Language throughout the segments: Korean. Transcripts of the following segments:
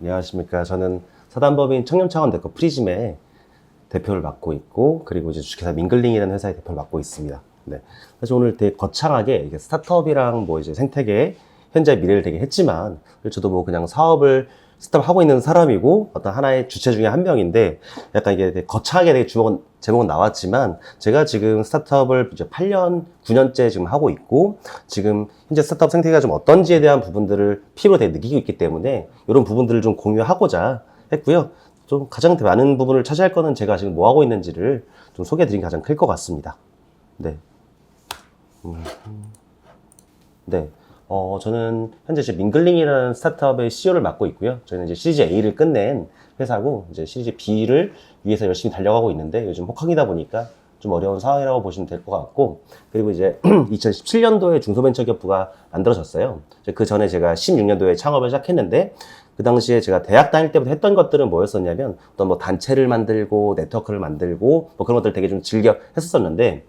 안녕하십니까. 저는 사단법인 청년창원데코 프리즘의 대표를 맡고 있고, 그리고 이제 주식회사 민글링이라는 회사의 대표를 맡고 있습니다. 네. 사실 오늘 되게 거창하게 이게 스타트업이랑 뭐 이제 생태계, 현재 미래를 되게 했지만, 저도 뭐 그냥 사업을 스타트업 하고 있는 사람이고, 어떤 하나의 주체 중에 한 명인데, 약간 이게 되게 거창하게 되게 제목은 나왔지만, 제가 지금 스타트업을 이제 8년, 9년째 지금 하고 있고, 지금 현재 스타트업 생태계가 좀 어떤지에 대한 부분들을 피부로 되게 느끼고 있기 때문에, 이런 부분들을 좀 공유하고자 했고요. 좀 가장 많은 부분을 차지할 거는 제가 지금 뭐 하고 있는지를 좀 소개해 드린 게 가장 클 것 같습니다. 네. 네. 저는 현재 이제 민글링이라는 스타트업의 CEO를 맡고 있고요. 저희는 이제 시리즈 A를 끝낸 회사고, 이제 시리즈 B를 위해서 열심히 달려가고 있는데, 요즘 혹한기다 보니까 좀 어려운 상황이라고 보시면 될 것 같고, 그리고 이제 2017년도에 중소벤처기업부가 만들어졌어요. 그 전에 제가 16년도에 창업을 시작했는데, 그 당시에 제가 대학 다닐 때부터 했던 것들은 뭐였었냐면, 어떤 뭐 단체를 만들고, 네트워크를 만들고, 뭐 그런 것들 되게 좀 즐겨 했었었는데,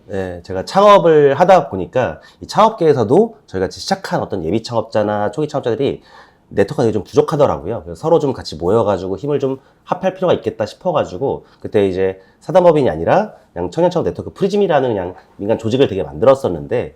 네, 제가 창업을 하다 보니까 이 창업계에서도 저희가 시작한 어떤 예비 창업자나 초기 창업자들이 네트워크가 되게 좀 부족하더라고요. 그래서 서로 좀 같이 모여가지고 힘을 좀 합할 필요가 있겠다 싶어가지고 그때 이제 사단법인이 아니라 그냥 청년창업 네트워크 프리즘이라는 그냥 민간 조직을 되게 만들었었는데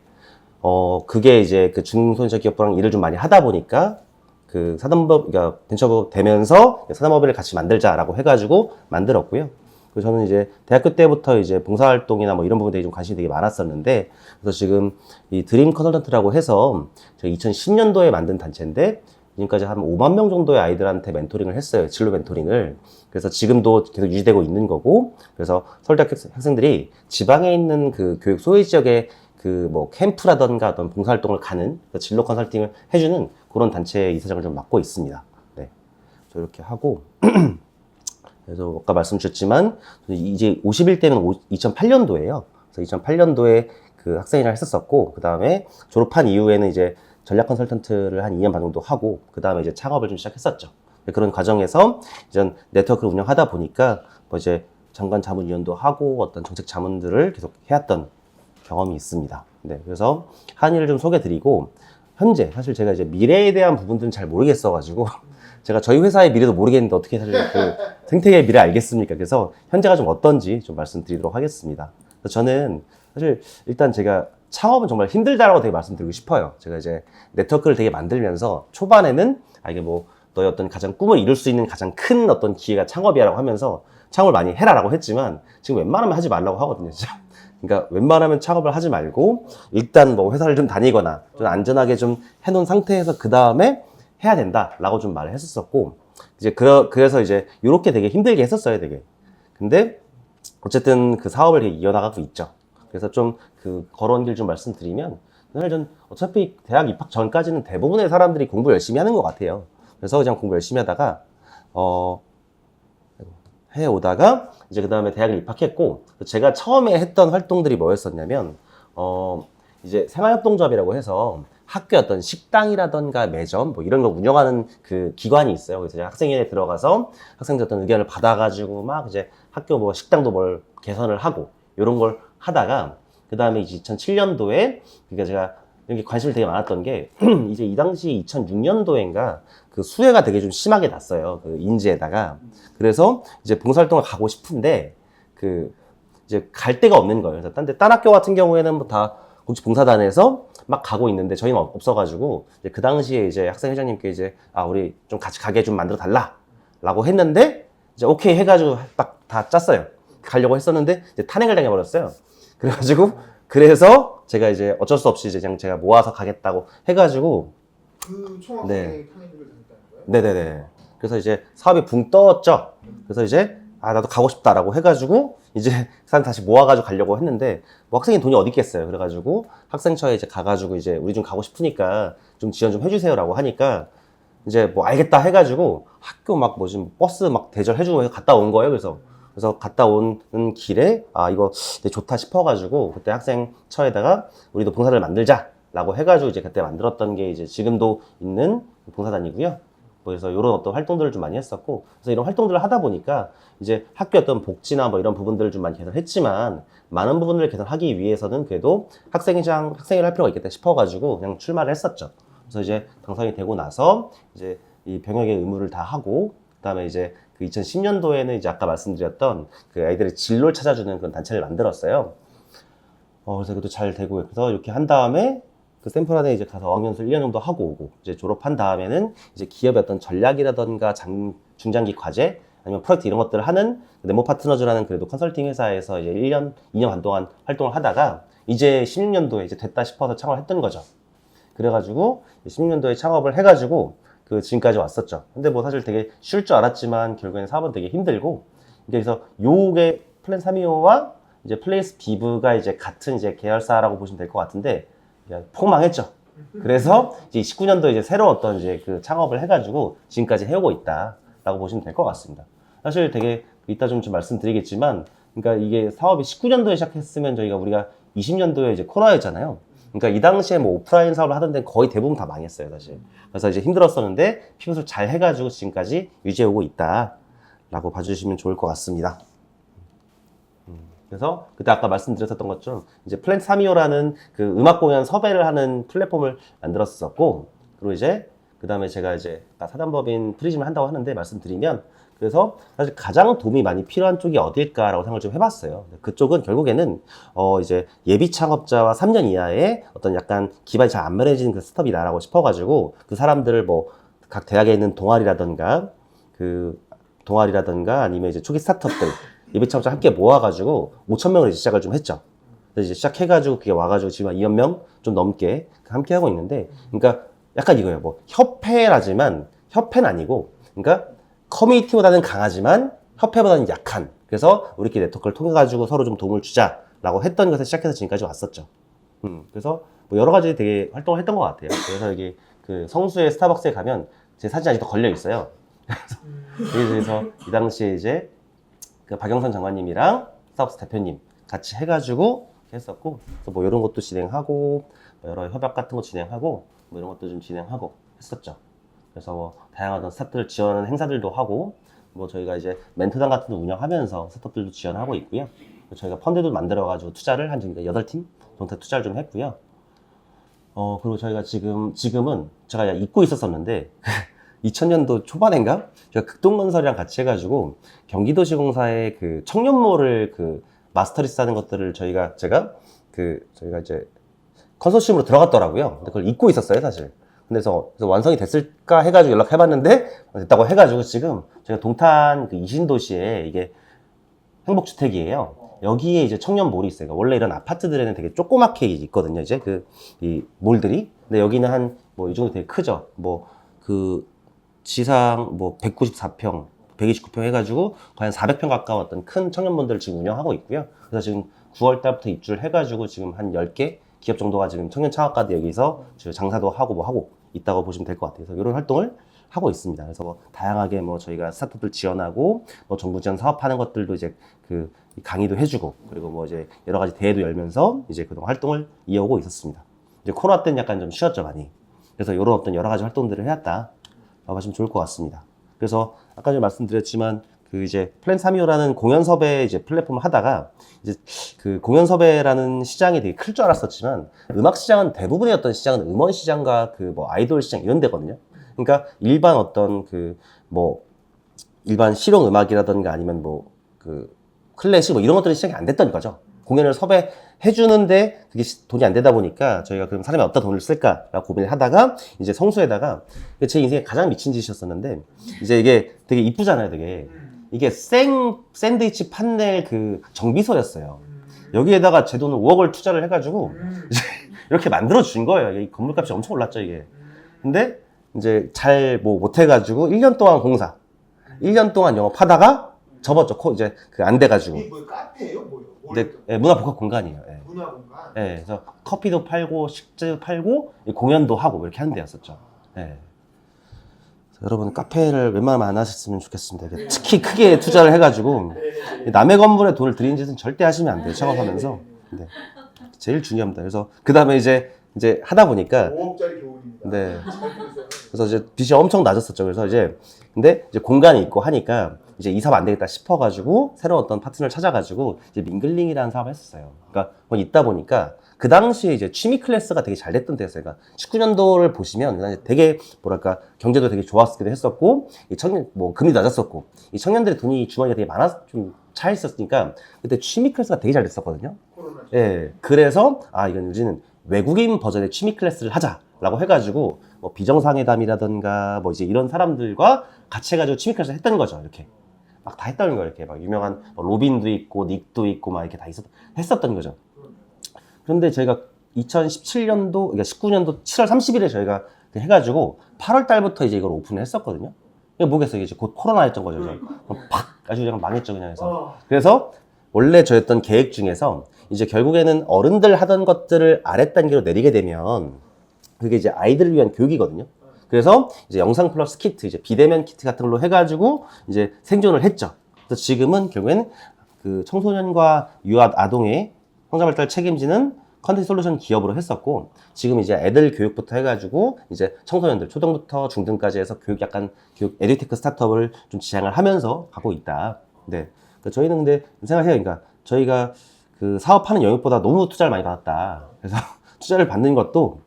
그게 이제 그 중소벤처기업부랑 일을 좀 많이 하다 보니까 그 그러니까 벤처부 되면서 사단법인을 같이 만들자라고 해가지고 만들었고요. 그래서 저는 이제 대학교 때부터 이제 봉사활동이나 뭐 이런 부분에 좀 관심이 되게 많았었는데, 그래서 지금 이 드림 컨설턴트라고 해서 제가 2010년도에 만든 단체인데, 지금까지 한 5만 명 정도의 아이들한테 멘토링을 했어요. 진로 멘토링을. 그래서 지금도 계속 유지되고 있는 거고, 그래서 서울대학교 학생들이 지방에 있는 그 교육 소외 지역에 그 뭐 캠프라던가 어떤 봉사활동을 가는 진로 컨설팅을 해주는 그런 단체의 이사장을 좀 맡고 있습니다. 네. 저 이렇게 하고, 그래서 아까 말씀 주셨지만 이제 51대는 2008년도예요. 그래서 2008년도에 그 학생이랑 했었었고, 그 다음에 졸업한 이후에는 이제 전략 컨설턴트를 한 2년 반 정도 하고, 그 다음에 이제 창업을 좀 시작했었죠. 그런 과정에서 이제 네트워크를 운영하다 보니까 뭐 이제 장관 자문위원도 하고 어떤 정책 자문들을 계속 해왔던 경험이 있습니다. 네, 그래서 한 일을 좀 소개드리고, 현재 사실 제가 이제 미래에 대한 부분들은 잘 모르겠어가지고 제가 저희 회사의 미래도 모르겠는데 어떻게 사실 그 생태계의 미래 알겠습니까? 그래서 현재가 좀 어떤지 좀 말씀드리도록 하겠습니다. 그래서 저는 사실 일단 제가 창업은 정말 힘들다라고 되게 말씀드리고 싶어요. 제가 이제 네트워크를 되게 만들면서 초반에는 이게 뭐 너의 어떤 가장 꿈을 이룰 수 있는 가장 큰 어떤 기회가 창업이야라고 하면서 창업을 많이 해라라고 했지만 지금 웬만하면 하지 말라고 하거든요, 진짜. 그러니까 웬만하면 창업을 하지 말고 일단 뭐 회사를 좀 다니거나 좀 안전하게 좀 해놓은 상태에서 그 다음에 해야 된다라고 좀 말을 했었었고, 이제 그래서 이제 요렇게 되게 힘들게 했었어요, 되게. 근데 어쨌든 그 사업을 되게 이어나가고 있죠. 그래서 좀 그 걸어온 길 좀 말씀드리면, 사실 전 어차피 대학 입학 전까지는 대부분의 사람들이 공부 열심히 하는 것 같아요. 그래서 그냥 공부 열심히 하다가 해오다가 이제 그 다음에 대학을 입학했고, 제가 처음에 했던 활동들이 뭐였었냐면 이제 생활협동조합이라고 해서 학교 어떤 식당이라던가 매점 뭐 이런 거 운영하는 그 기관이 있어요. 그래서 학생회에 들어가서 학생들 어떤 의견을 받아가지고 막 이제 학교 뭐 식당도 뭘 개선을 하고 이런 걸 하다가, 그 다음에 이제 2007년도에 그러니까 제가 이렇게 관심을 되게 많았던 게 이제 이 당시 2006년도인가 그 수해가 되게 좀 심하게 났어요. 그 인제에다가. 그래서 이제 봉사활동을 가고 싶은데 그 이제 갈 데가 없는 거예요. 그래서 딴 학교 같은 경우에는 뭐 다 공식 봉사단에서 막 가고 있는데 저희는 없어가지고 이제 그 당시에 이제 학생회장님께 이제 우리 좀 같이 가게 좀 만들어 달라라고 했는데, 이제 오케이 해가지고 딱 다 짰어요. 가려고 했었는데 이제 탄핵을 당해버렸어요. 그래서 제가 이제 어쩔 수 없이 이제 그냥 제가 모아서 가겠다고 해가지고 그 총학생이 네. 탄핵을 당했다는 거예요? 네네네. 그래서 이제 사업이 붕 떴죠. 그래서 이제 나도 가고 싶다라고 해가지고 이제 사람 다시 모아가지고 가려고 했는데 뭐 학생이 돈이 어디 있겠어요. 그래가지고 학생처에 이제 가가지고 이제 우리 좀 가고 싶으니까 좀 지원 좀 해주세요라고 하니까 이제 뭐 알겠다 해가지고 학교 막 뭐 지금 버스 막 대절해주고 해서 갔다 온 거예요. 그래서 갔다 오는 길에 이거 되게 좋다 싶어가지고 그때 학생처에다가 우리도 봉사를 만들자라고 해가지고 이제 그때 만들었던 게 이제 지금도 있는 봉사단이고요. 그래서 이런 어떤 활동들을 좀 많이 했었고, 그래서 이런 활동들을 하다 보니까 이제 학교 어떤 복지나 뭐 이런 부분들을 좀 많이 개선했지만, 많은 부분을 개선하기 위해서는 그래도 학생회를 할 필요가 있겠다 싶어가지고 그냥 출마를 했었죠. 그래서 이제 당선이 되고 나서 이제 이 병역의 의무를 다 하고, 그다음에 이제 그 2010년도에는 이제 아까 말씀드렸던 그 아이들의 진로를 찾아주는 그런 단체를 만들었어요. 그래서 그것도 잘 되고, 그래서 이렇게 한 다음에 그 스탠포드에 이제 가서 어학연수 1년 정도 하고 오고, 이제 졸업한 다음에는 이제 기업의 어떤 전략이라던가 중장기 과제, 아니면 프로젝트 이런 것들을 하는 네모 파트너즈라는 그래도 컨설팅 회사에서 이제 1년, 2년 반 동안 활동을 하다가 이제 16년도에 이제 됐다 싶어서 창업을 했던 거죠. 그래가지고 16년도에 창업을 해가지고 그 지금까지 왔었죠. 근데 뭐 사실 되게 쉬울 줄 알았지만 결국에는 사업은 되게 힘들고, 그래서 요게 플랜 325와 이제 플레이스 비브가 이제 같은 이제 계열사라고 보시면 될 것 같은데 폭망했죠. 그래서 이제 19년도에 이제 새로 어떤 이제 그 창업을 해가지고 지금까지 해오고 있다라고 보시면 될 것 같습니다. 사실 되게 이따 좀 말씀드리겠지만, 그러니까 이게 사업이 19년도에 시작했으면 우리가 20년도에 이제 코로나였잖아요. 그러니까 이 당시에 뭐 오프라인 사업을 하던 데는 거의 대부분 다 망했어요, 사실. 그래서 이제 힘들었었는데 피벗을 잘 해가지고 지금까지 유지해오고 있다라고 봐주시면 좋을 것 같습니다. 그래서 그때 아까 말씀드렸었던 것처럼 이제 플랜 325라는 그 음악 공연 섭외를 하는 플랫폼을 만들었었고, 그리고 이제 그 다음에 제가 이제 사단법인 프리즘을 한다고 하는데 말씀드리면, 그래서 사실 가장 도움이 많이 필요한 쪽이 어딜까라고 생각을 좀 해봤어요. 그쪽은 결국에는 이제 예비 창업자와 3년 이하의 어떤 약간 기반이 잘 안 마련해진 그 스타트업이다라고 싶어가지고 그 사람들을 뭐 각 대학에 있는 동아리라던가 아니면 이제 초기 스타트업들 예비 창업자 함께 모아가지고 5,000명을 시작을 좀 했죠. 그래서 이제 시작해가지고 그게 와가지고 지금 2만 명 좀 넘게 함께 하고 있는데, 그러니까 약간 이거예요. 뭐 협회라지만 협회는 아니고, 그러니까 커뮤니티보다는 강하지만 협회보다는 약한. 그래서 우리끼리 네트워크를 통해 가지고 서로 좀 도움을 주자라고 했던 것에 시작해서 지금까지 왔었죠. 그래서 뭐 여러 가지 되게 활동을 했던 것 같아요. 그래서 여기 그 성수의 스타벅스에 가면 제 사진 아직도 걸려 있어요. 그래서 이 당시에 이제 그 박영선 장관님이랑 스타벅스 대표님 같이 해가지고 했었고, 그래서 뭐 이런 것도 진행하고, 뭐 여러 협약 같은 거 진행하고, 뭐 이런 것도 좀 진행하고 했었죠. 그래서 뭐 다양한 스타트를 지원하는 행사들도 하고, 뭐 저희가 이제 멘토단 같은 거 운영하면서 스타트들도 지원하고 있고요. 저희가 펀드도 만들어가지고 투자를 한 8팀 정도 투자를 좀 했고요. 그리고 저희가 지금은 제가 잊고 있었었는데 2000년도 초반인가? 제가 극동건설이랑 같이 해가지고 경기도시공사의 그 청년몰을 그 마스터리스 하는 것들을 저희가 이제 컨소시엄으로 들어갔더라고요. 근데 그걸 잊고 있었어요, 사실. 그래서 완성이 됐을까 해가지고 연락해봤는데 됐다고 해가지고 지금 제가 동탄 그 이신도시에 이게 행복주택이에요. 여기에 이제 청년몰이 있어요. 그러니까 원래 이런 아파트들에는 되게 조그맣게 있거든요. 이제 이 몰들이. 근데 여기는 한 뭐 이 정도 되게 크죠. 뭐 그 지상 뭐 194평, 129평 해가지고 거의 한 400평 가까운 어떤 큰 청년몰들을 지금 운영하고 있고요. 그래서 지금 9월 달부터 입주를 해가지고 지금 한 10개 기업 정도가 지금 청년 창업가들 여기서 지금 장사도 하고 뭐 하고 있다고 보시면 될 것 같아요. 그래서 이런 활동을 하고 있습니다. 그래서 뭐 다양하게 뭐 저희가 스타트업들 지원하고 뭐 정부 지원 사업하는 것들도 이제 그 강의도 해주고, 그리고 뭐 이제 여러 가지 대회도 열면서 이제 그동안 활동을 이어오고 있었습니다. 이제 코로나 때는 약간 좀 쉬었죠, 많이. 그래서 이런 어떤 여러 가지 활동들을 해왔다 하시면 좋을 것 같습니다. 그래서 아까 좀 말씀드렸지만 그 이제 플랜 325라는 공연 섭외 이제 플랫폼을 하다가 이제 그 공연 섭외라는 시장이 되게 클 줄 알았었지만, 음악 시장은 대부분의 어떤 시장은 음원 시장과 그 뭐 아이돌 시장 이런 데거든요. 그러니까 일반 어떤 그 뭐 일반 실용 음악이라든가 아니면 뭐 그 클래식 뭐 이런 것들은 시작이 안 됐던 거죠. 공연을 섭외해 주는데 그게 돈이 안 되다 보니까 저희가 그럼 사람이 어디다 돈을 쓸까라고 고민을 하다가 이제 성수에다가, 제 인생에 가장 미친 짓이었었는데, 이제 이게 되게 이쁘잖아요, 되게. 이게 샌드위치 판넬 그 정비소였어요. 여기에다가 제 돈을 5억을 투자를 해가지고 이렇게 만들어 준 거예요. 이 건물값이 엄청 올랐죠, 이게. 근데 이제 잘 뭐 못해가지고 1년 동안 1년 동안 영업하다가 접었죠. 이제 그 안 돼가지고. 이게 뭐 카페예요? 뭐요? 근데 문화복합 공간이에요. 예. 문화공간? 예, 그래서 커피도 팔고 식재도 팔고 공연도 하고 이렇게 하는 데였었죠. 예. 여러분 카페를 웬만하면 안 하셨으면 좋겠습니다. 특히 크게 투자를 해가지고 남의 건물에 돈을 들이는 짓은 절대 하시면 안 돼요. 창업하면서. 네. 제일 중요합니다. 그래서 그 다음에 이제 하다 보니까 5억짜리 교훈입니다. 네. 그래서 이제 빚이 엄청 낮았었죠. 그래서 근데 이제 공간이 있고 하니까 이제 이 사업 안 되겠다 싶어가지고 새로운 어떤 파트너를 찾아가지고 이제 밍글링이라는 사업을 했었어요. 그러니까 있다 보니까 그 당시에 이제 취미 클래스가 되게 잘 됐던 때였어요. 그러니까 19년도를 보시면 그 당시에 되게 뭐랄까 경제도 되게 좋았기도 했었고 이 청년 뭐 금리도 낮았었고 이 청년들의 돈이 주머니가 되게 많아 좀 차 있었으니까 그때 취미 클래스가 되게 잘 됐었거든요. 코로나 예, 그래서 이건 우리는 외국인 버전의 취미 클래스를 하자라고 해가지고 뭐 비정상회담이라던가 뭐 이제 이런 사람들과 같이 해가지고 취미 클래스를 했던 거죠. 이렇게 막 다 했다는 거예요. 이렇게 막 유명한 뭐 로빈도 있고 닉도 있고 막 이렇게 다 했었던 거죠. 그런데 저희가 2017년도, 그러니까 19년도 7월 30일에 저희가 해가지고 8월 달부터 이제 이걸 오픈을 했었거든요. 이게 뭐겠어요? 이제 곧 코로나였던 거죠. 그래서 팍! 아주 그냥 망했죠. 그냥 해서. 그래서 원래 저였던 계획 중에서 이제 결국에는 어른들 하던 것들을 아랫단계로 내리게 되면 그게 이제 아이들을 위한 교육이거든요. 그래서 이제 영상 플러스 키트, 이제 비대면 키트 같은 걸로 해가지고 이제 생존을 했죠. 그래서 지금은 결국엔 그 청소년과 유아 아동의 성장 발달을 책임지는 컨텐츠 솔루션 기업으로 했었고, 지금 이제 애들 교육부터 해가지고 이제 청소년들 초등부터 중등까지 해서 약간 교육 에듀테크 스타트업을 좀 지향을 하면서 가고 있다. 네. 그러니까 저희는 근데 생각해요. 그러니까 저희가 그 사업하는 영역보다 너무 투자를 많이 받았다. 그래서 투자를 받는 것도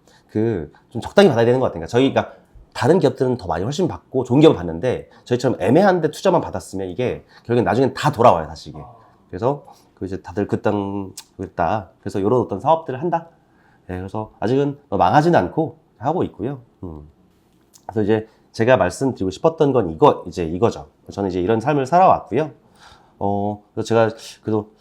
좀 적당히 받아야 되는 것 같아요. 그러니까 저희가 다른 기업들은 더 많이 훨씬 받고 좋은 기업을 받는데 저희처럼 애매한데 투자만 받았으면 이게 결국엔 나중엔 다 돌아와요, 사실 이게. 그래서 이제 다들 그랬다. 그래서 이런 어떤 사업들을 한다. 네, 그래서 아직은 망하지는 않고 하고 있고요. 그래서 이제 제가 말씀드리고 싶었던 건 이거죠. 저는 이제 이런 삶을 살아왔고요. 그래서 제가 그래도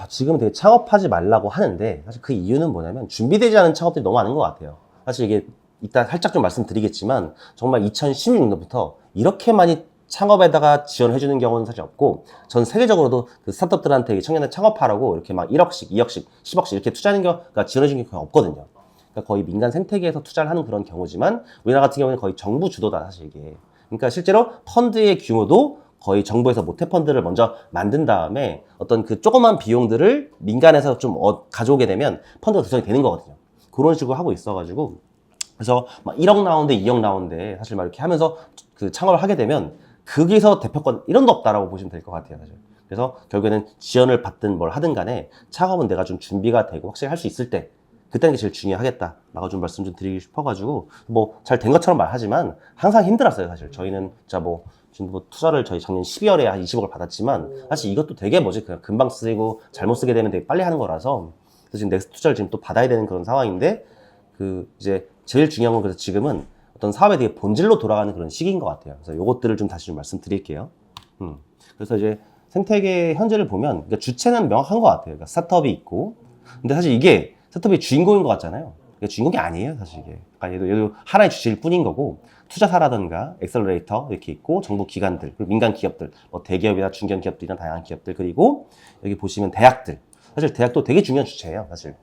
지금은 되게 창업하지 말라고 하는데 사실 그 이유는 뭐냐면 준비되지 않은 창업들이 너무 많은 것 같아요. 사실 이게 이따 살짝 좀 말씀드리겠지만 정말 2016년도부터 이렇게 많이 창업에다가 지원해주는 경우는 사실 없고 전 세계적으로도 그 스타트업들한테 청년들 창업하라고 이렇게 막 1억씩, 2억씩, 10억씩 이렇게 투자하는 경우가 지원해주는 경우가 없거든요. 그러니까 거의 민간 생태계에서 투자를 하는 그런 경우지만 우리나라 같은 경우는 거의 정부 주도다 사실 이게. 그러니까 실제로 펀드의 규모도 거의 정부에서 모태 펀드를 먼저 만든 다음에 어떤 그 조그만 비용들을 민간에서 좀 가져오게 되면 펀드가 구성이 되는 거거든요. 그런 식으로 하고 있어가지고 그래서 막 1억 나오는데 2억 나오는데 사실 막 이렇게 하면서 그 창업을 하게 되면 거기서 대표권 이런 거 없다라고 보시면 될 것 같아요, 사실. 그래서 결국에는 지원을 받든 뭘 하든 간에 창업은 내가 좀 준비가 되고 확실히 할 수 있을 때 그때는 게 제일 중요하겠다라고 좀 말씀 좀 드리고 싶어가지고 뭐 잘 된 것처럼 말하지만 항상 힘들었어요, 사실. 저희는 진짜 지금 투자를 저희 작년 12월에 한 20억을 받았지만 사실 이것도 되게 그냥 금방 쓰고 잘못 쓰게 되면 되게 빨리 하는 거라서 그래서 지금 넥스트 투자를 지금 또 받아야 되는 그런 상황인데 이제 제일 중요한 건 그래서 지금은 어떤 사업에 되게 본질로 돌아가는 그런 시기인 것 같아요. 그래서 요것들을 좀 다시 좀 말씀드릴게요. 그래서 이제 생태계 현재를 보면 그러니까 주체는 명확한 것 같아요. 그러니까 스타트업이 있고 근데 사실 이게 스타트업이 주인공인 것 같잖아요. 이게 주인공이 아니에요, 사실 이게. 그러니까 얘도 하나의 주체일 뿐인 거고 투자사라든가 엑셀러레이터 이렇게 있고 정부 기관들 그리고 민간 기업들 뭐 대기업이나 중견 기업들이나 다양한 기업들 그리고 여기 보시면 대학들 사실 대학도 되게 중요한 주체예요, 사실.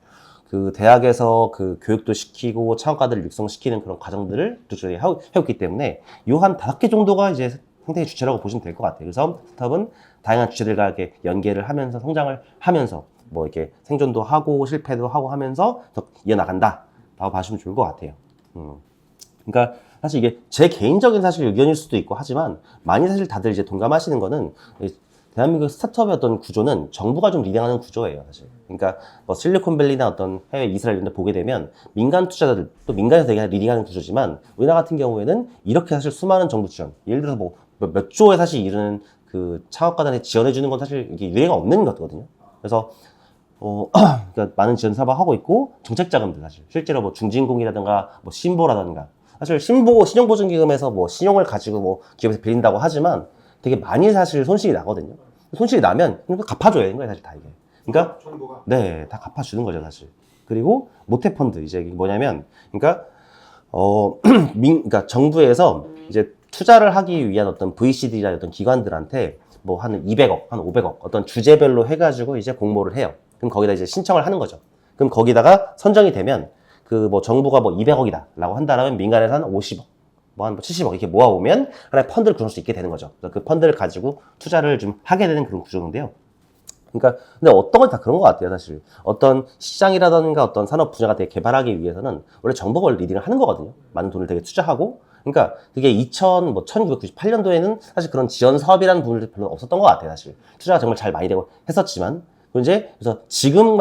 그 대학에서 그 교육도 시키고 창업가들을 육성시키는 그런 과정들을 또 저희 해왔기 때문에 요 한 5개 정도가 이제 생태계 주체라고 보시면 될 것 같아요. 그래서 스타트업은 다양한 주체들과 이렇게 연계를 하면서 성장을 하면서 뭐 이렇게 생존도 하고 실패도 하고 하면서 더 이어나간다 라고 봐주시면 좋을 것 같아요. 그러니까 사실 이게 제 개인적인 사실 의견일 수도 있고 하지만 많이 사실 다들 이제 동감하시는 거는 대한민국 스타트업의 어떤 구조는 정부가 좀 리딩하는 구조예요, 사실. 그러니까 뭐 실리콘밸리나 어떤 해외 이스라엘 이런 데 보게 되면 민간 투자자들 또 민간에서 되게 리딩하는 구조지만 우리나라 같은 경우에는 이렇게 사실 수많은 정부 지원 예를 들어서 뭐 몇 조에 사실 이르는 그 창업가들한테 지원해 주는 건 사실 이게 유례가 없는 거거든요. 그래서 그러니까 많은 지원 사업을 하고 있고 정책 자금들 사실 실제로 뭐 중진공이라든가 뭐 신보라든가 사실 신용보증기금에서 뭐 신용을 가지고 뭐 기업에서 빌린다고 하지만 되게 많이 사실 손실이 나거든요. 손실이 나면 갚아줘야 되는 거예요, 사실 다 이게. 그러니까 정부가 네, 다 갚아주는 거죠, 사실. 그리고 모태펀드 이제 이게 뭐냐면, 그러니까 그러니까 정부에서 이제 투자를 하기 위한 어떤 VCD나 어떤 기관들한테 뭐 한 200억, 한 500억 어떤 주제별로 해가지고 이제 공모를 해요. 그럼 거기다 이제 신청을 하는 거죠. 그럼 거기다가 선정이 되면 그 뭐 정부가 뭐 200억이다라고 한다면 민간에서 한 50억. 뭐 한 70억 이렇게 모아오면 하나의 펀드를 구성할 수 있게 되는 거죠. 그래서 그 펀드를 가지고 투자를 좀 하게 되는 그런 구조인데요. 그러니까 근데 어떤 건 다 그런 것 같아요, 사실. 어떤 시장이라든가 어떤 산업 분야가 되게 개발하기 위해서는 원래 정부가 리딩을 하는 거거든요. 많은 돈을 되게 투자하고. 그러니까 그게 1998년도에는 사실 그런 지원 사업이라는 부분이 별로 없었던 것 같아요, 사실. 투자가 정말 잘 많이 되고 했었지만 그래서 지금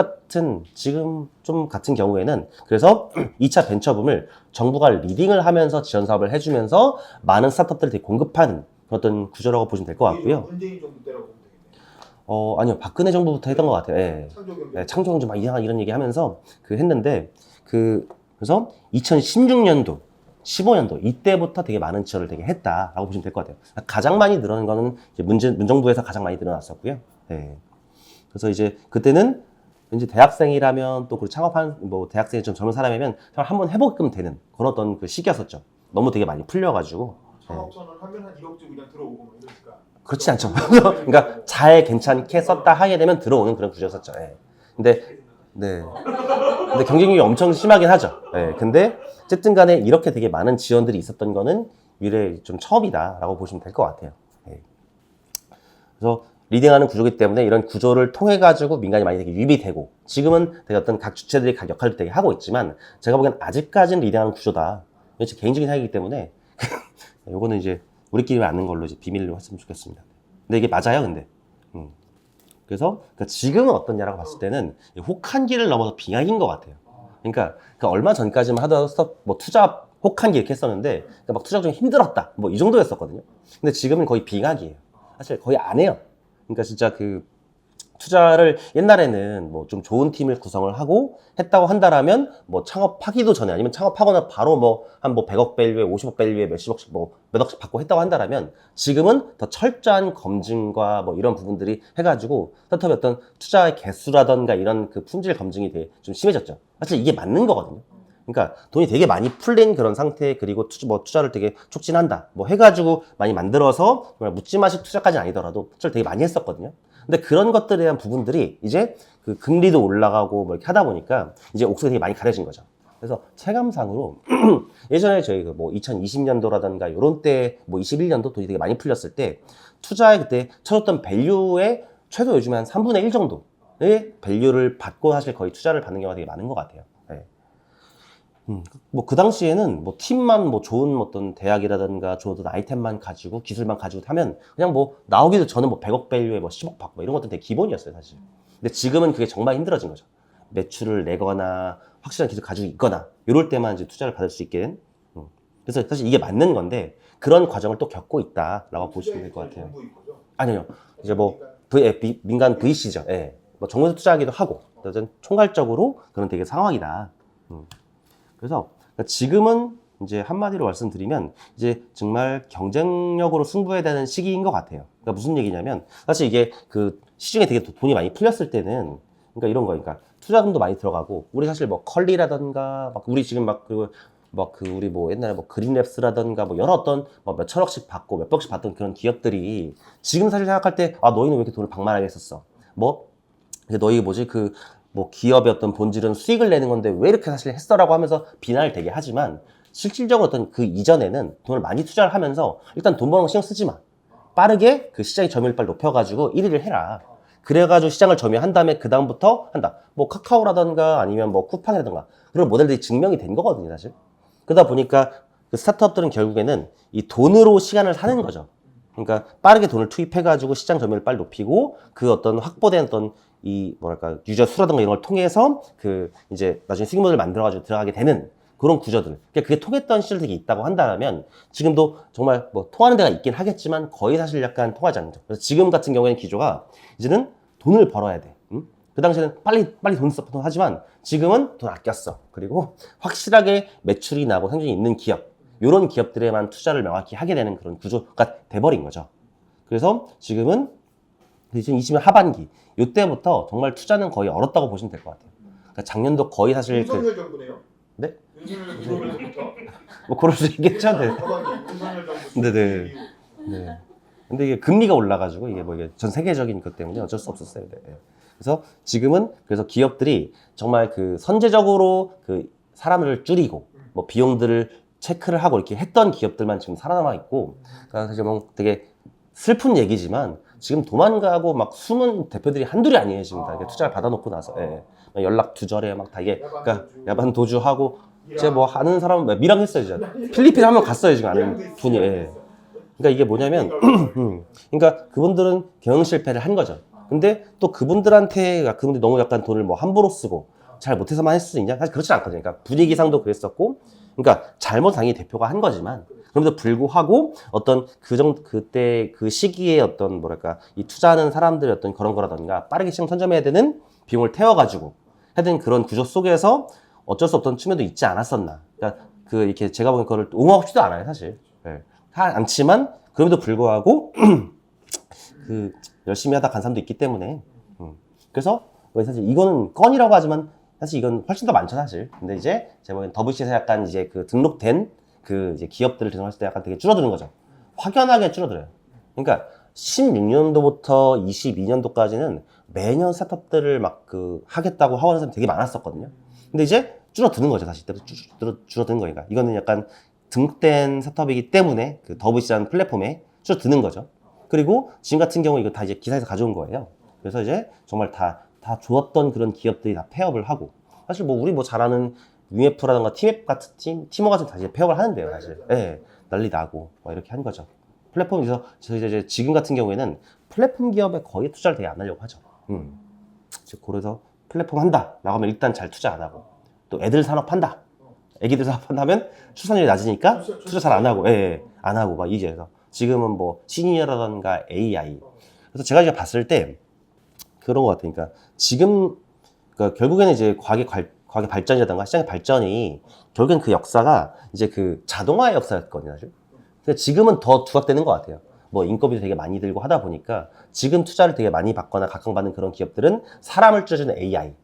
좀 같은 경우에는 그래서 2차 벤처붐을 정부가 리딩을 하면서 지원 사업을 해주면서 많은 스타트업들을 되게 공급하는 어떤 구조라고 보시면 될 것 같고요. 문재인 정부 때라고 보면 되겠네요. 아니요. 박근혜 정부부터 했던 것 같아요. 예. 창조경제. 네, 창조경제 막 이런 얘기 하면서 했는데, 그래서 2016년도, 15년도, 이때부터 되게 많은 지원을 되게 했다라고 보시면 될 것 같아요. 가장 많이 늘어난 거는 이제 문정부에서 가장 많이 늘어났었고요. 예. 그래서 이제 그때는 왠지 대학생이라면 또 그 창업한, 대학생이 좀 젊은 사람이면 한번 해보게끔 되는 그런 어떤 그 시기였었죠. 너무 되게 많이 풀려가지고. 창업선언 하면 한 1억쯤 그냥 들어오고 뭐 이러니까. 그렇지 않죠. 그러니까 잘 괜찮게 썼다 하게 되면 들어오는 그런 구조였었죠. 예. 근데 경쟁률이 엄청 심하긴 하죠. 예. 근데 어쨌든 간에 이렇게 되게 많은 지원들이 있었던 거는 미래에 좀 처음이다라고 보시면 될 것 같아요. 예. 그래서 리딩하는 구조이기 때문에 이런 구조를 통해 가지고 민간이 많이 되게 유입이 되고 지금은 되게 어떤 각 주체들이 각 역할을 되게 하고 있지만 제가 보기엔 아직까지는 리딩하는 구조다. 이건 제 개인적인 생각이기 때문에 요거는 이제 우리끼리 아는 걸로 이제 비밀로 했으면 좋겠습니다. 근데 이게 맞아요, 근데. 그래서 그러니까 지금은 어떻냐라고 봤을 때는 혹한기를 넘어서 빙하기인 것 같아요. 그러니까 얼마 전까지만 하더라도 투자 혹한기 이렇게 했었는데 그러니까 막 투자가 좀 힘들었다 이 정도였었거든요. 근데 지금은 거의 빙하기예요. 사실 거의 안 해요. 그러니까 진짜 투자를 옛날에는 좀 좋은 팀을 구성을 하고 했다고 한다라면 창업하기도 전에 아니면 창업하거나 바로 한 100억 밸류에 50억 밸류에 몇십억씩 몇 억씩 받고 했다고 한다라면 지금은 더 철저한 검증과 이런 부분들이 해가지고 스타트업의 어떤 투자의 개수라던가 이런 그 품질 검증이 되게 좀 심해졌죠. 사실 이게 맞는 거거든요. 그러니까 돈이 되게 많이 풀린 그런 상태 그리고 투자를 되게 촉진한다 해가지고 많이 만들어서 정말 묻지마식 투자까지는 아니더라도 투자를 되게 많이 했었거든요. 근데 그런 것들에 대한 부분들이 이제 그 금리도 올라가고 이렇게 하다 보니까 이제 옥석이 되게 많이 가려진 거죠. 그래서 체감상으로 예전에 저희 2020년도라든가 요런 때 21년도 돈이 되게 많이 풀렸을 때 투자에 그때 쳐줬던 밸류의 최소 요즘에 한 3분의 1 정도의 밸류를 받고 사실 거의 투자를 받는 경우가 되게 많은 것 같아요. 네. 그 당시에는 팀만 좋은 어떤 대학이라든가 좋은 어떤 아이템만 가지고 기술만 가지고 하면 그냥 나오기도 전에 100억 밸류에 10억 받고 이런 것도 되게 기본이었어요, 사실. 근데 지금은 그게 정말 힘들어진 거죠. 매출을 내거나 확실한 기술 가지고 있거나 이럴 때만 이제 투자를 받을 수 있게 된. 그래서 사실 이게 맞는 건데 그런 과정을 또 겪고 있다라고 보시면 될 것 같아요. 아니요. 이제 민간 VC죠. 예. 정부에서 투자하기도 하고 총괄적으로 그런 되게 상황이다. 그래서 지금은 이제 한마디로 말씀드리면 이제 정말 경쟁력으로 승부해야 되는 시기인 것 같아요. 그러니까 무슨 얘기냐면 사실 이게 시중에 되게 돈이 많이 풀렸을 때는 그러니까 이런 거, 그러니까 투자금도 많이 들어가고 우리 사실 컬리라던가 우리 지금 우리 옛날에 그린랩스라던가 여러 어떤 몇 천억씩 받고 몇 백씩 받던 그런 기업들이 지금 사실 생각할 때 너희는 왜 이렇게 돈을 방만하게 했었어? 너희 기업의 어떤 본질은 수익을 내는 건데 왜 이렇게 사실 했어라고 하면서 비난을 되게 하지만 실질적으로 어떤 그 이전에는 돈을 많이 투자를 하면서 일단 돈 버는 거 신경 쓰지 마. 빠르게 그 시장의 점유율을 빨리 높여가지고 1위를 해라. 그래가지고 시장을 점유한 다음에 그 다음부터 한다. 카카오라던가 아니면 쿠팡이라던가 그런 모델들이 증명이 된 거거든요, 사실. 그러다 보니까 그 스타트업들은 결국에는 이 돈으로 시간을 사는 거죠. 그러니까 빠르게 돈을 투입해가지고 시장 점유율을 빨리 높이고 그 어떤 확보된 어떤 유저 수라든가 이런 걸 통해서 이제 나중에 수익 모델을 만들어가지고 들어가게 되는 그런 구조들. 그러니까 그게 통했던 시절들이 있다고 한다면 지금도 정말 통하는 데가 있긴 하겠지만 거의 사실 약간 통하지 않죠. 그래서 지금 같은 경우에는 기조가 이제는 돈을 벌어야 돼. 그 당시에는 빨리 돈 썼던 하지만 지금은 돈 아꼈어. 그리고 확실하게 매출이 나고 생존이 있는 기업. 이런 기업들에만 투자를 명확히 하게 되는 그런 구조가 돼버린 거죠. 그래서 지금은 2020년 하반기 이때부터 정말 투자는 거의 얼었다고 보시면 될 것 같아요. 그러니까 작년도 거의 사실 윤석열 정부네요. 네? 윤석열 들어오면서부터. 그럴 수 있겠죠. 네. 윤석열 정부. 네. 근데 이게 금리가 올라가지고 이게 전 세계적인 것 때문에 어쩔 수 없었어요. 네. 그래서 지금은 기업들이 정말 선제적으로 사람을 줄이고 비용들을 체크를 하고 이렇게 했던 기업들만 지금 살아남아 있고, 그러니까 사실 되게 슬픈 얘기지만 지금 도망가고 숨은 대표들이 한둘이 아니에요. 지금 다 투자를 받아놓고 나서 연락 두절에 다 이게 그러니까 야반 도주하고 제가 아는 사람 미랑 했어요. 진짜 필리핀 한번 갔어요. 지금 아는 분이. 그러니까 이게 뭐냐면 그러니까 그분들은 경영 실패를 한 거죠. 근데 또 그분들이 너무 약간 돈을 뭐 함부로 쓰고 잘 못해서만 했을 수 있냐? 사실 그렇지 않거든요. 그러니까 분위기상도 그랬었고, 그러니까 잘못 당연히 대표가 한 거지만, 그럼에도 불구하고 어떤 그때 그 시기에 어떤 뭐랄까 이 투자하는 사람들의 어떤 그런 거라던가 빠르게 시장 선점해야 되는 비용을 태워가지고 해야 되는 그런 구조 속에서 어쩔 수 없던 측면도 있지 않았었나. 그러니까 그 이렇게 제가 보기엔 그거를 옹호하고 싶지도 않아요, 사실. 예. 않지만 그럼에도 불구하고 그 열심히 하다 간 사람도 있기 때문에 그래서 사실 이거는 건이라고 하지만 사실 이건 훨씬 더 많죠, 사실. 근데 이제 제가 보기엔 더블시에서 약간 이제 그 등록된 그 이제 기업들을 등록했을 때 약간 되게 줄어드는 거죠. 확연하게 줄어들어요. 그러니까 16년도부터 22년도까지는 매년 스타트업들을 막 그 하겠다고 하고 하는 사람이 되게 많았었거든요. 근데 이제 줄어드는 거죠, 다시. 줄어드는 거니까. 이거는 약간 등록된 스타트업이기 때문에 그 더블시라는 플랫폼에 줄어드는 거죠. 그리고 지금 같은 경우 이거 다 이제 기사에서 가져온 거예요. 그래서 이제 정말 다 좋았던 그런 기업들이 다 폐업을 하고, 사실 뭐 우리 뭐 잘 아는 UF라던가 팀앱 같은 티모 같은 다 이제 폐업을 하는데요, 사실. 예, 난리 나고 막 이렇게 한 거죠. 플랫폼에서 이제 지금 같은 경우에는 플랫폼 기업에 거의 투자를 되게 안 하려고 하죠. 그래서 플랫폼 한다라고 하면 일단 잘 투자 안 하고, 또 애들 산업한다. 애기들 산업한다면 출산율이 낮으니까 투자 잘 안 하고, 안 하고 막 이제 그래서 지금은 뭐 시니어라던가 AI. 그래서 제가 이제 봤을 때 그런 것 같아요. 그러니까 지금 그러니까 결국에는 이제 과학의 발전이라던가 시장의 발전이 결국엔 그 역사가 이제 그 자동화의 역사였거든요, 사실. 근데 지금은 더 두각되는 것 같아요. 뭐 인건비도 되게 많이 들고 하다 보니까 지금 투자를 되게 많이 받거나 각광받는 그런 기업들은 사람을 줄여주는 AI.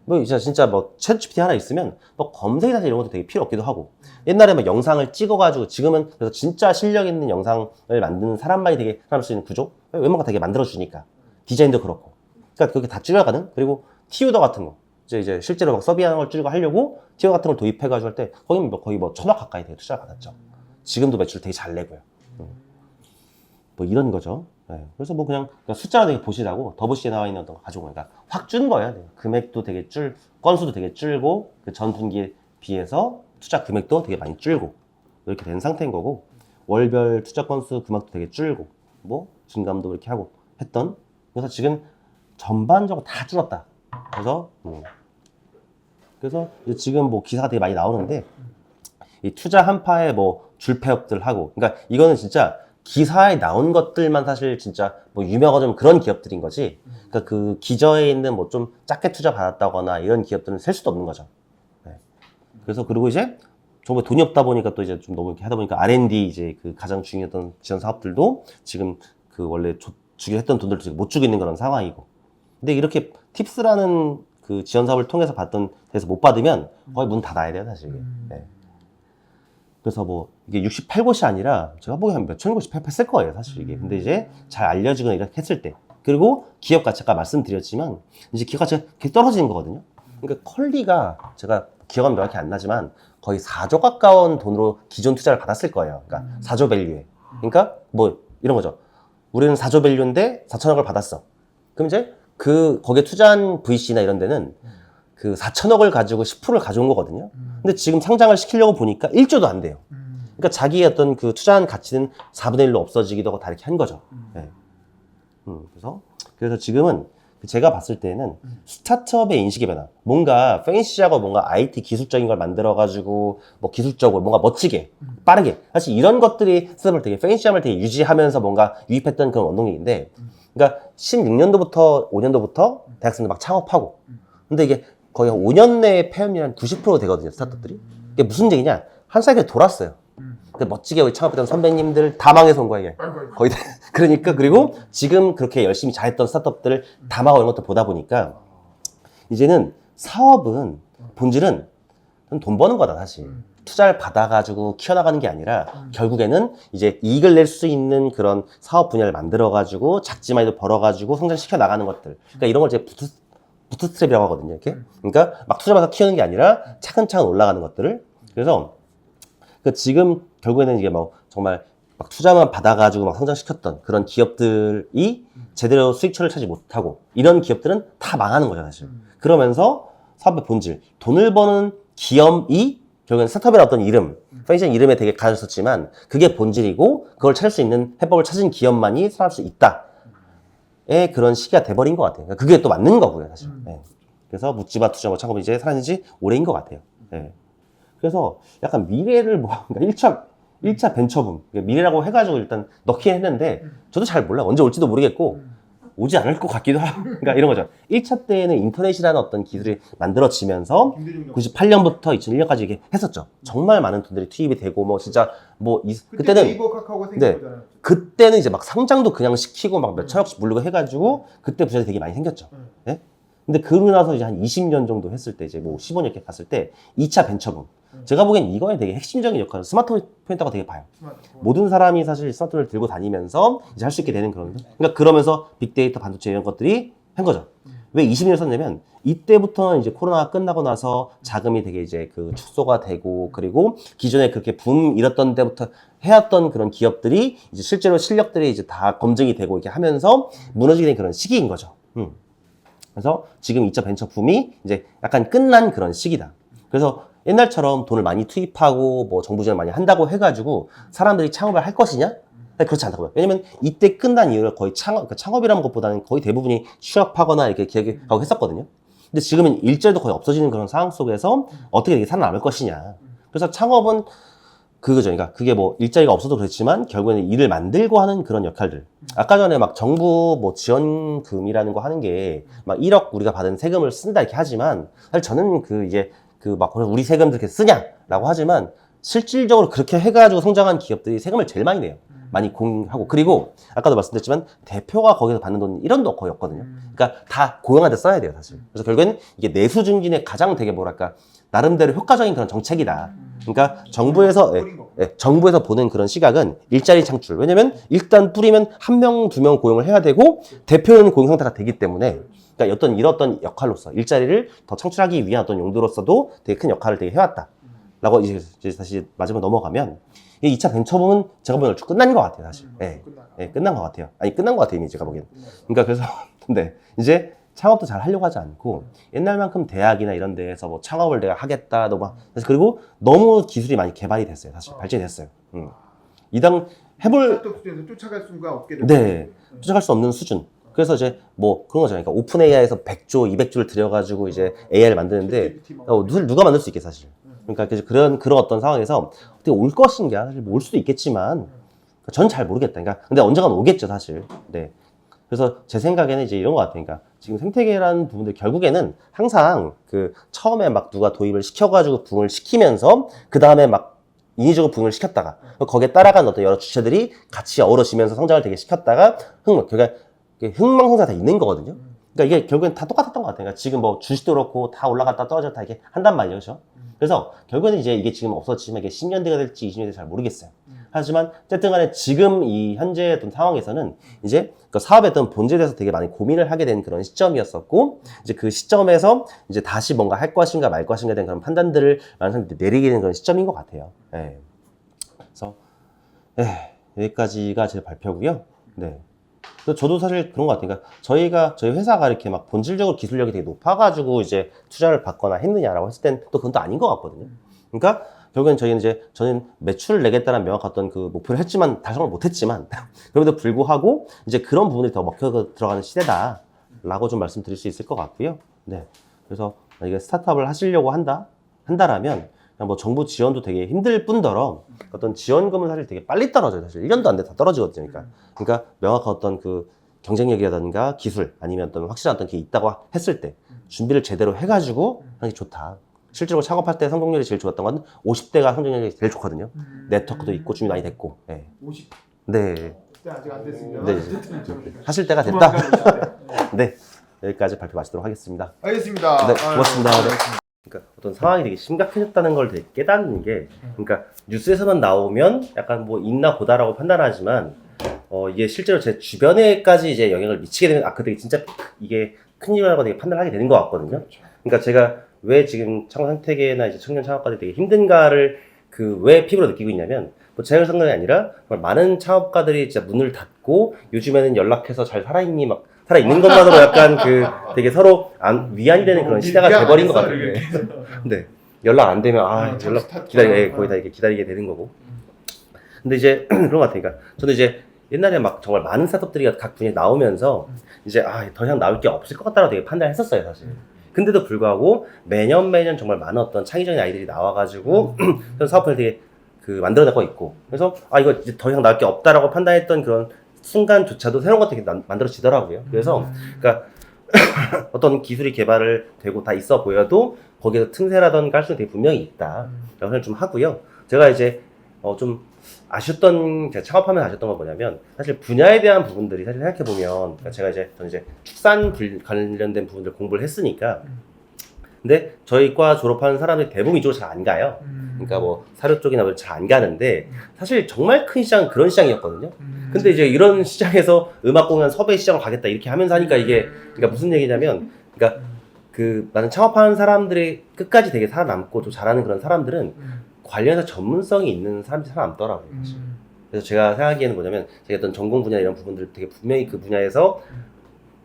뭐 진짜 뭐 챗GPT 하나 있으면 뭐 검색이 사실 이런 것도 되게 필요 없기도 하고, 옛날에 막 영상을 찍어가지고 지금은 그래서 진짜 실력 있는 영상을 만드는 사람만이 되게 사람을 수 있는 구조? 웬만한 거 되게 만들어주니까 디자인도 그렇고, 그러니까 그렇게 다 줄여가는. 그리고 티우더 같은 거 이제 실제로 막 서비하는 걸 줄이고 하려고 티우더 같은 걸 도입해가지고 할 때 거의 뭐 1,000억 가까이 되게 투자를 받았죠. 지금도 매출 되게 잘 내고요. 뭐 이런 거죠. 네. 그래서 뭐 그냥 숫자로 되게 보시라고 더블시에 나와 있는 어떤 거 가지고 그러니까 확 준 거예요. 네. 금액도 되게 건수도 되게 줄고 그 전 분기에 비해서 투자 금액도 되게 많이 줄고 이렇게 된 상태인 거고, 월별 투자 건수 금액도 되게 줄고 뭐 증감도 이렇게 하고 했던. 그래서 지금 전반적으로 다 줄었다. 그래서 지금 뭐 기사가 되게 많이 나오는데 이 투자 한파에 뭐 줄폐업들 하고, 그러니까 이거는 진짜 기사에 나온 것들만 사실 진짜 뭐 유명하고 좀 그런 기업들인 거지. 그러니까 그 기저에 있는 뭐 좀 작게 투자 받았다거나 이런 기업들은 셀 수도 없는 거죠. 네. 그래서 그리고 이제 정말 돈이 없다 보니까 또 이제 좀 너무 이렇게 하다 보니까 R&D 이제 그 가장 중요했던 지원 사업들도 지금 그 원래 주기로 했던 돈들도 지금 못 주고 있는 그런 상황이고. 근데 이렇게 팁스라는 그 지원 사업을 통해서 받던 데서 못 받으면 거의 문 닫아야 돼요, 사실. 네. 그래서 뭐 이게 68곳이 아니라 제가 보기엔 한 몇천 곳이 폐업했을 거예요, 사실 이게. 근데 이제 잘 알려지거나 이렇게 했을 때, 그리고 기업 가치가 말씀드렸지만 이제 기업 가치가 계속 떨어지는 거거든요. 그러니까 컬리가 제가 기억은 명확히 안 나지만 거의 4조 가까운 돈으로 기존 투자를 받았을 거예요. 그러니까 4조 밸류에. 그러니까 뭐 이런 거죠. 우리는 4조 밸류인데 4천억을 받았어. 그럼 이제 거기에 투자한 VC나 이런 데는 그 4천억을 가지고 10%를 가져온 거거든요. 근데 지금 상장을 시키려고 보니까 1조도 안 돼요. 그러니까 자기의 어떤 그 투자한 가치는 4분의 1로 없어지기도 하고 다 이렇게 한 거죠. 네. 그래서 지금은 제가 봤을 때는 스타트업의 인식의 변화, 뭔가 팬시하고 뭔가 IT 기술적인 걸 만들어가지고 뭐 기술적으로 뭔가 멋지게 빠르게, 사실 이런 것들이 스타트업을 되게 팬시함을 되게 유지하면서 뭔가 유입했던 그런 원동력인데, 그러니까 16년도부터 5년도부터 대학생들 막 창업하고, 근데 이게 거의 5년 내에 폐업률이 한 90% 되거든요, 스타트업들이. 이게 무슨 얘기냐, 한 사이클 돌았어요. 멋지게 우리 창업했던 선배님들 다 망해서 온 거야, 이게. 거의 다. 그러니까, 그리고 지금 그렇게 열심히 잘했던 스타트업들을 다 망하고 이런 것들 보다 보니까, 이제는 사업은, 본질은 돈 버는 거다, 사실. 투자를 받아가지고 키워나가는 게 아니라, 결국에는 이제 이익을 낼 수 있는 그런 사업 분야를 만들어가지고, 작지만도 벌어가지고 성장시켜 나가는 것들. 그러니까 이런 걸 제가 부트스트랩이라고 하거든요, 이렇게. 그러니까 막 투자받아서 키우는 게 아니라 차근차근 올라가는 것들을. 그래서, 지금 결국에는 이게 뭐 정말 막 투자만 받아가지고 막 성장시켰던 그런 기업들이 제대로 수익처를 찾지 못하고 이런 기업들은 다 망하는 거죠, 사실. 그러면서 사업의 본질, 돈을 버는 기업이 결국엔 스타트업이라는 어떤 이름, 팬시 이름에 되게 가졌었지만 그게 본질이고 그걸 찾을 수 있는 해법을 찾은 기업만이 살아날 수 있다. 그런 시기가 돼버린 것 같아요. 그게 또 맞는 거고요, 사실. 예. 그래서 묻지마 투자고 창업이 이제 사라진 지 오래인 것 같아요. 예. 그래서 약간 미래를 그러니까 1차 벤처붐, 미래라고 해가지고 일단 넣긴 했는데, 저도 잘 몰라요. 언제 올지도 모르겠고, 오지 않을 것 같기도 하고, 그러니까 이런 거죠. 1차 때는 인터넷이라는 어떤 기술이 만들어지면서, 98년부터 2001년까지 이게 했었죠. 정말 많은 돈들이 투입이 되고, 뭐, 진짜, 뭐, 그때는, 네이버 카카오가 생긴 네. 거잖아요. 그때는 이제 막 상장도 그냥 시키고, 막 몇 천억씩 물르고 해가지고, 그때 부자들이 되게 많이 생겼죠. 예? 근데 그러고 나서 이제 한 20년 정도 했을 때, 이제 뭐 15년 이렇게 갔을 때, 2차 벤처붐. 제가 보기엔 이거에 되게 핵심적인 역할을 스마트폰에다가 되게 봐요. 모든 사람이 사실 스마트폰을 들고 다니면서 이제 할 수 있게 되는 그런. 그러니까 그러면서 빅데이터, 반도체 이런 것들이 한 거죠. 왜 20년을 썼냐면, 이때부터는 이제 코로나가 끝나고 나서 자금이 되게 이제 그 축소가 되고, 그리고 기존에 그렇게 붐 일었던 때부터 해왔던 그런 기업들이 이제 실제로 실력들이 이제 다 검증이 되고 이렇게 하면서 무너지게 된 그런 시기인 거죠. 그래서 지금 2차 벤처 붐이 이제 약간 끝난 그런 시기다. 그래서 옛날처럼 돈을 많이 투입하고 뭐 정부 지원 많이 한다고 해가지고 사람들이 창업을 할 것이냐? 그렇지 않다고요. 왜냐면 이때 끝난 이유를 거의 창업이라는 것보다는 거의 대부분이 취업하거나 이렇게 기획하고 했었거든요. 근데 지금은 일자리도 거의 없어지는 그런 상황 속에서 어떻게 이게 살아남을 것이냐. 그래서 창업은 그거죠. 그러니까 그게 뭐 일자리가 없어도 그렇지만 결국에는 일을 만들고 하는 그런 역할들. 아까 전에 막 정부 뭐 지원금이라는 거 하는 게 막 1억 우리가 받은 세금을 쓴다 이렇게 하지만 사실 저는 막 우리 세금들 이렇게 쓰냐라고 하지만 실질적으로 그렇게 해가지고 성장한 기업들이 세금을 제일 많이 내요. 많이 공하고. 그리고 아까도 말씀드렸지만 대표가 거기서 받는 돈은 1원도 거의 없거든요. 그러니까 다 고용한테 써야 돼요, 사실. 그래서 결국에는 이게 내수 증진에 가장 되게 뭐랄까 나름대로 효과적인 그런 정책이다. 그러니까 정부에서 보는 그런 시각은 일자리 창출. 왜냐면 일단 뿌리면 1명, 2명 고용을 해야 되고 대표는 고용 상태가 되기 때문에 그러니까 이런 역할로서 일자리를 더 창출하기 위한 어떤 용도로서도 되게 큰 역할을 되게 해왔다. 라고 이제 다시 마지막으로 넘어가면 이 2차 벤처붐은 제가 보기엔 얼추 끝난 것 같아요, 사실. 끝난 것 같아요. 아니, 끝난 것 같아요, 이미 제가 보기엔. 그러니까 그래서, 근데 이제 창업도 잘 하려고 하지 않고 옛날만큼 대학이나 이런 데에서 뭐 창업을 내가 하겠다, 그리고 너무 기술이 많이 개발이 됐어요, 사실. 발전이 됐어요. 스타트업 수준에서 쫓아갈 수가 없게 되고. 네. 쫓아갈 수 없는 수준. 그래서 이제 뭐 그런 거잖아요. 그러니까 오픈 AI에서 100조, 200조를 들여가지고 이제 AI를 만드는데 누가 만들 수 있게 사실. 그러니까 그런 어떤 상황에서 어떻게 올 것인가 사실 올 수도 있겠지만 전 잘 모르겠다. 그러니까 근데 언젠간 오겠죠 사실. 네. 그래서 제 생각에는 이제 이런 것 같아요. 그러니까 지금 생태계라는 부분들 결국에는 항상 처음에 막 누가 도입을 시켜가지고 붕을 시키면서 그 다음에 막 인위적으로 붕을 시켰다가 거기에 따라간 어떤 여러 주체들이 같이 어우러지면서 성장을 되게 시켰다가 흥망성쇠가 다 있는 거거든요. 그러니까 이게 결국엔 다 똑같았던 것 같아요. 그러니까 지금 뭐 주식도 그렇고 다 올라갔다 떨어졌다 이게 한단 말이죠. 그렇죠? 그래서 결국에는 이제 이게 지금 없어지면 이게 10년 뒤가 될지 20년 될지 잘 모르겠어요. 하지만 어쨌든 간에 지금 이 현재 어떤 상황에서는 이제 그 사업의 어떤 본질에 대해서 되게 많이 고민을 하게 된 그런 시점이었었고 이제 그 시점에서 이제 다시 뭔가 할 것인가 말 것인가에 대한 그런 판단들을 많은 사람들이 내리게 되는 그런 시점인 것 같아요. 네. 그래서 여기까지가 제 발표고요. 네. 저도 사실 그런 것 같아요. 그러니까 저희 회사가 이렇게 막 본질적으로 기술력이 되게 높아가지고 이제 투자를 받거나 했느냐라고 했을 땐 또 그건 또 아닌 것 같거든요. 그러니까 결국엔 저는 매출을 내겠다는 명확한 어떤 그 목표를 했지만 달성을 못했지만 그럼에도 불구하고 이제 그런 부분이 더 먹혀 들어가는 시대다라고 좀 말씀드릴 수 있을 것 같고요. 네. 그래서 이게 스타트업을 하시려고 한다라면 그냥 뭐 정부 지원도 되게 힘들 뿐더러 어떤 지원금은 사실 되게 빨리 떨어져요. 사실 1년도 안 돼 다 떨어지거든요. 그러니까 명확한 어떤 그 경쟁력이라든가 기술 아니면 어떤 확실한 어떤 게 있다고 했을 때 준비를 제대로 해가지고 하는 게 좋다. 실제로 창업할 때 성공률이 제일 좋았던 건 50대가 성공률이 제일 좋거든요. 네트워크도 있고 준비 많이 됐고. 네. 50. 네. 그때 아직 안 됐습니다. 네. 하실 때가 됐다. 네. 여기까지 발표 마치도록 하겠습니다. 알겠습니다. 네, 고맙습니다. 네. 그러니까 어떤 상황이 되게 심각해졌다는 걸 되게 깨닫는 게, 그러니까 뉴스에서만 나오면 약간 뭐 있나 보다라고 판단하지만, 이게 실제로 제 주변에까지 이제 영향을 미치게 되면, 그때 진짜 이게 큰일이라고 되게 판단하게 되는 것 같거든요. 그러니까 제가 왜 지금 창업 생태계나 이제 청년 창업가들이 되게 힘든가를 왜 피부로 느끼고 있냐면, 뭐 제가 생각이 아니라 많은 창업가들이 진짜 문을 닫고 요즘에는 연락해서 잘 살아있니 막 살아있는 것만으로 약간 되게 서로 위안이 되는 그런 시대가 돼버린 것 같아요. 근데 연락 안 되면 연락 거의 다 이렇게 기다리게 되는 거고. 근데 이제 그런 것 같아요. 그러니까 저는 이제 옛날에 막 정말 많은 스타트업들이 각 분야에 나오면서 이제 더 이상 나올 게 없을 것 같다라고 되게 판단했었어요, 사실. 근데도 불구하고 매년 정말 많은 어떤 창의적인 아이들이 나와가지고 그런 사업을 되게 만들어내고 있고, 그래서 이거 이제 더 이상 나올 게 없다라고 판단했던 그런 순간조차도 새로운 것들이 만들어지더라고요. 그래서 그러니까 어떤 기술이 개발을 되고 다 있어 보여도 거기에서 틈새라던가 할 수는 되게 분명히 있다라고 생각을 좀 하고요. 제가 이제 좀 아쉬웠던, 제가 창업하면서 아쉬웠던 건 뭐냐면, 사실 분야에 대한 부분들이 사실 생각해보면, 그러니까 저는 이제 축산 관련된 부분들 공부를 했으니까, 근데 저희 과 졸업하는 사람들이 대부분 이쪽으로 잘 안 가요. 그러니까 뭐 사료 쪽이나 잘 안 가는데, 사실 정말 큰 시장은 그런 시장이었거든요. 근데 이제 이런 시장에서 음악 공연 섭외 시장을 가겠다 이렇게 하면서 하니까 이게, 그러니까 무슨 얘기냐면, 그러니까 나는 창업하는 사람들이 끝까지 되게 살아남고 좀 잘하는 그런 사람들은 관련해서 전문성이 있는 사람들이 살아남더라고요. 사실. 그래서 제가 생각하기에는 뭐냐면, 제가 어떤 전공 분야 이런 부분들 되게 분명히 그 분야에서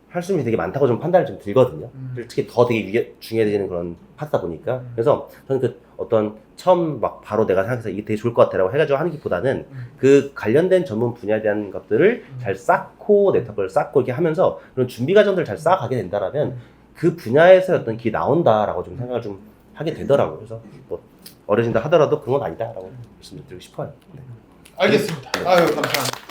할 수 있는 게 되게 많다고 좀 판단이 좀 들거든요. 특히 더 되게 중요해지는 그런 파트다 보니까. 그래서 저는 어떤 처음 막 바로 내가 생각해서 이게 되게 좋을 것 같아라고 해가지고 하는 것보다는 그 관련된 전문 분야에 대한 것들을 잘 쌓고 네트워크를 쌓고 이렇게 하면서 그런 준비 과정들을 잘 쌓아가게 된다라면 그 분야에서 어떤 길이 나온다라고 좀 생각을 좀 하게 되더라고요. 그래서 뭐 어려진다 하더라도 그건 아니다라고 말씀드리고 싶어요. 네. 알겠습니다. 아유 감사합니다.